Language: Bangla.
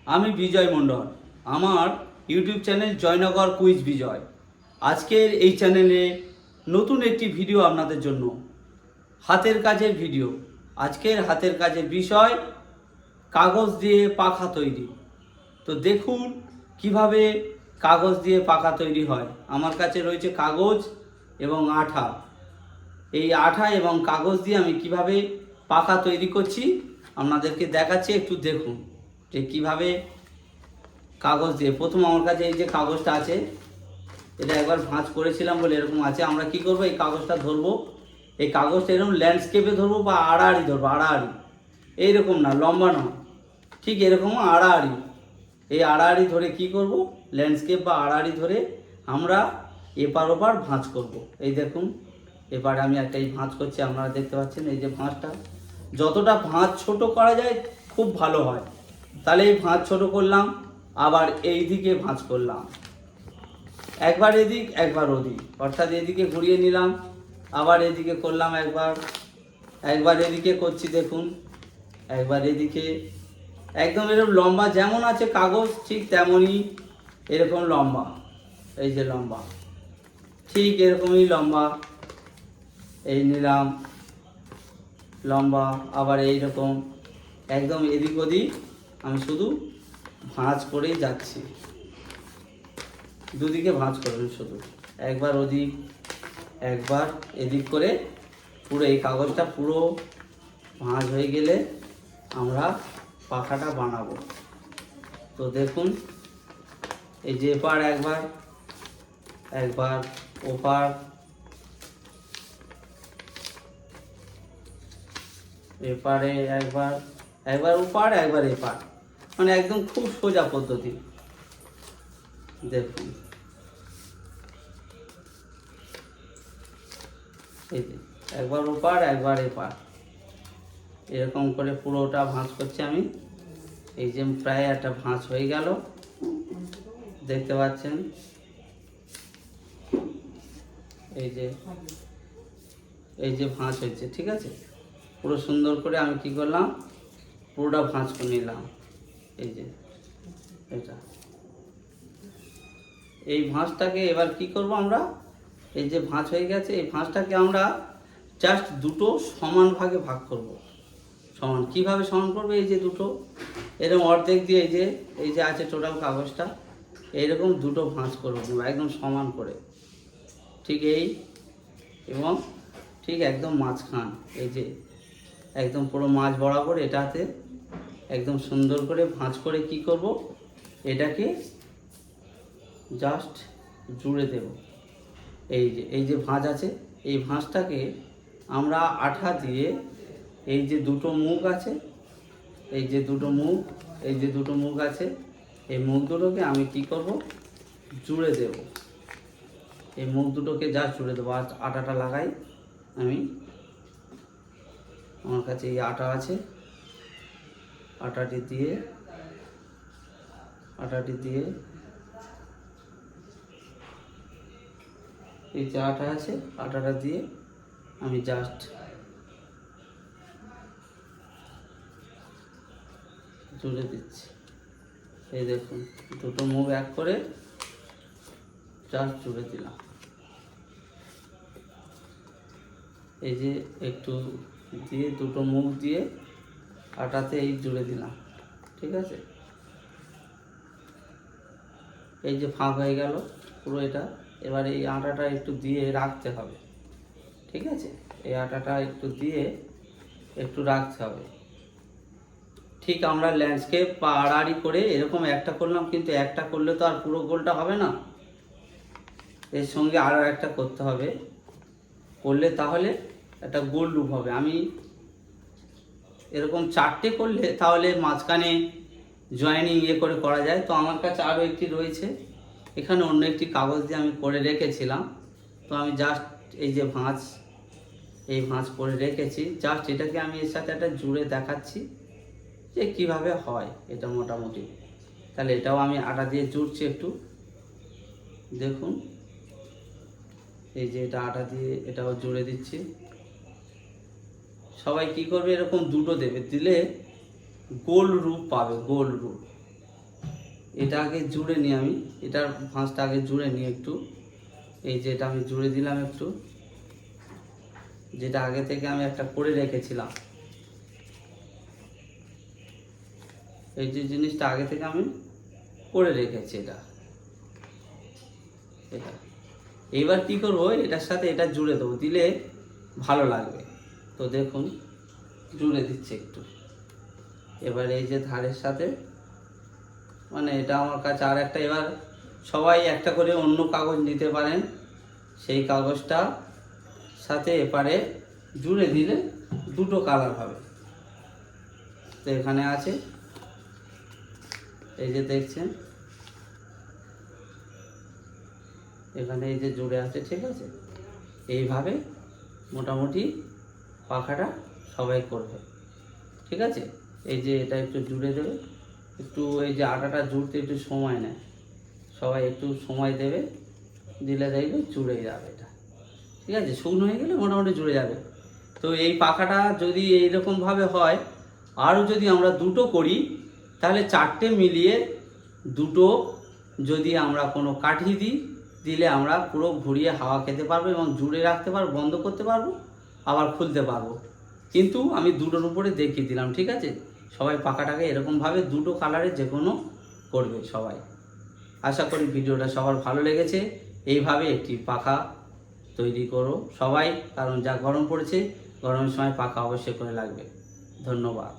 আমি বিজয় মণ্ডল। আমার ইউটিউব চ্যানেল জয়নগর কুইজ বিজয়। আজকের এই চ্যানেলে নতুন একটি ভিডিও আপনাদের জন্য, হাতের কাজের ভিডিও। আজকের হাতের কাজের বিষয় কাগজ দিয়ে পাখা তৈরি। তো দেখুন কিভাবে কাগজ দিয়ে পাখা তৈরি হয়। আমার কাছে রয়েছে কাগজ এবং আঠা। এই আঠা এবং কাগজ দিয়ে আমি কিভাবে পাখা তৈরি করছি আপনাদেরকে দেখাচ্ছি, একটু দেখুন যে কিভাবে কাগজ দিয়ে। প্রথম আমার কাছে এই যে কাগজটা আছে, এটা একবার ভাঁজ করেছিলাম বলে এরকম আছে। আমরা কি করব, এই কাগজটা ধরবো, এই কাগজটা এরকম ল্যান্ডস্কেপে ধরবো বা আড়াআড়ি ধরবো। আড়াআড়ি এইরকম না, লম্বা নয়, ঠিক এরকম আড়াআড়ি। এই আড়াআড়ি ধরে কি করব, ল্যান্ডস্কেপ বা আড়াআড়ি ধরে আমরা এপার ওপার ভাঁজ করব। এই দেখুন এবারে আমি একটা এই ভাঁজ করছি, আপনারা দেখতে পাচ্ছেন। এই যে ভাঁজটা, যতটা ভাঁজ ছোট করা যায় খুব ভালো হয়। তাহলে এই ভাঁজ ছোট করলাম, আবার এই দিকে ভাঁজ করলাম, একবার এদিক একবার ওদিক, অর্থাৎ এদিকে ঘুরিয়ে নিলাম, আবার এদিকে করলাম একবার এদিকে করছি, দেখুন একবার এদিকে। একদম এরকম লম্বা যেমন আছে কাগজ, ঠিক তেমনই এরকম লম্বা। এই যে লম্বা, ঠিক এরকমই লম্বা। এই নিলাম লম্বা, আবার এইরকম একদম এদিক ওদিক আমি শুধু ভাঁজ করেই যাচ্ছি। দুদিকে ভাঁজ করবেন শুধু, একবার ওদিক একবার এদিক করে পুরো এই কাগজটা পুরো ভাঁজ হয়ে গেলে আমরা পাখাটা বানাবো। তো দেখুন এই যে এপার একবার একবার ওপার, এপারে একবার একবার ওপার একবার এপার, মানে একদম খুব সোজা পদ্ধতি। দেখুন এই যে একবার ওপার একবার এপার, এরকম করে পুরোটা ভাঁজ করছি আমি। এই যে প্রায় একটা ভাঁজ হয়ে গেল, দেখতে পাচ্ছেন। এই যে ভাঁজ হয়েছে, ঠিক আছে। পুরো সুন্দর করে আমি কি করলাম, পুরোটা ভাঁজ করে নিলাম। এই যে এটা, এই ভাঁজটাকে এবার কি করব আমরা, এই যে ভাঁজ হয়ে গেছে এই ভাঁজটাকে আমরা জাস্ট দুটো সমান ভাগে ভাগ করব। সমান কিভাবে সমান করবে, এই যে দুটো এরকম অর্ধেক দিয়ে এই যে আছে টোটাল কাগজটা, এইরকম দুটো ভাঁজ করবো একদম সমান করে, ঠিক এই এবং ঠিক একদম মাঝখান, এই যে একদম পুরো মাঝ বরাবর এটাতে একদম সুন্দর করে ভাঁজ করে কি করব, এটাকে জাস্ট জুড়ে দেব। এই যে ভাঁজ আছে, এই ভাঁজটাকে আমরা আঠা দিয়ে এই যে দুটো মুখ আছে, এই যে দুটো মুখ আছে, এই মুখ দুটোকে আমি কি করব, জুড়ে দেব। এই মুখ দুটোকে জাস্ট জুড়ে দেবো। আটাটা লাগাই আমি, আমার কাছে এই আটা আছে, আটাটি দিয়ে এই যে আটা আছে, আটাটা দিয়ে আমি জাস্ট জুড়ে দিচ্ছি। এই দেখুন দুটো মুখ এক করে জাস্ট জুড়ে দিলাম। এই যে একটু দিয়ে দুটো মুখ দিয়ে আটাতে এই জুড়ে দিলাম, ঠিক আছে। এই যে ফাঁক হয়ে গেল পুরো এটা। এবার এই আটাটা একটু দিয়ে রাখতে হবে, ঠিক আছে। এই আটাটা একটু দিয়ে একটু রাখতে হবে। ঠিক আমরা ল্যান্ডস্কেপ বা আড়াআড়ি করে এরকম একটা করলাম, কিন্তু একটা করলে তো আর পুরো গোলটা হবে না, এর সঙ্গে আরও একটা করতে হবে, করলে তাহলে একটা গোল রূপ হবে। আমি এরকম চারটে করলে তাহলে মাঝখানে জয়েনিং করে করা যায়। তো আমার কাছে আরও একটি রয়েছে, এখানে অন্য একটি কাগজ দিয়ে আমি করে রেখেছিলাম। তো আমি জাস্ট এই যে ভাঁজ করে রেখেছি, জাস্ট এটাকে আমি এর সাথে একটা জুড়ে দেখাচ্ছি যে কিভাবে হয় এটা মোটামুটি। তাহলে এটাও আমি আটা দিয়ে জুড়ছি একটু, দেখুন এই যে এটা আটা দিয়ে এটাও জুড়ে দিচ্ছি। সবাই কি করবে, এরকম দুটো দেবে, দিলে গোল রূপ পাবে, গোল রূপ। এটা আগে জুড়ে নিই আমি, এটার ভাঁজটা আগে জুড়ে নিই একটু। এই যে এটা আমি জুড়ে দিলাম একটু, যেটা আগে থেকে আমি একটা করে রেখেছিলাম। এই যে জিনিসটা আগে থেকে আমি করে রেখেছি এটা। এইবার কি করবো, এটার সাথে এটা জুড়ে দেবো, দিলে ভালো লাগবে। তো দেখুন জুড়ে দিচ্ছে একটু। এবার এই যে ধারের সাথে, মানে এটা আমার কাছে আর একটা, এবার সবাই একটা করে অন্য কাগজ নিতে পারেন, সেই কাগজটা সাথে এপারে জুড়ে দিলে দুটো কালার হবে। তো এখানে আছে, এই যে দেখছেন এখানে এই যে জুড়ে আছে, ঠিক আছে। এইভাবে মোটামুটি পাখাটা সবাই করবে, ঠিক আছে। এই যে এটা একটু জুড়ে দেবে, একটু এই যে আটাটা জুড়তে একটু সময় নেয়, সবাই একটু সময় দেবে, দিলে দেখবে জুড়ে যাবে এটা, ঠিক আছে। শুকনো হয়ে গেলে মোটামুটি জুড়ে যাবে। তো এই পাখাটা যদি এইরকমভাবে হয়, আরও যদি আমরা দুটো করি, তাহলে চারটে মিলিয়ে দুটো যদি আমরা কোনো কাঠি দিই, দিলে আমরা পুরো ঘুরিয়ে হাওয়া খেতে পারবো এবং জুড়ে রাখতে পারবো, বন্ধ করতে পারবো, আবার খুলতে পারবো। কিন্তু আমি দুটোর উপরে দেখিয়ে দিলাম, ঠিক আছে। সবাই পাখাটাকে এরকমভাবে দুটো কালারে যে কোনো করবে সবাই। আশা করি ভিডিওটা সবার ভালো লেগেছে। এইভাবে একটি পাখা তৈরি করো সবাই, কারণ যা গরম পড়েছে, গরমের সময় পাখা অবশ্যই করে লাগবে। ধন্যবাদ।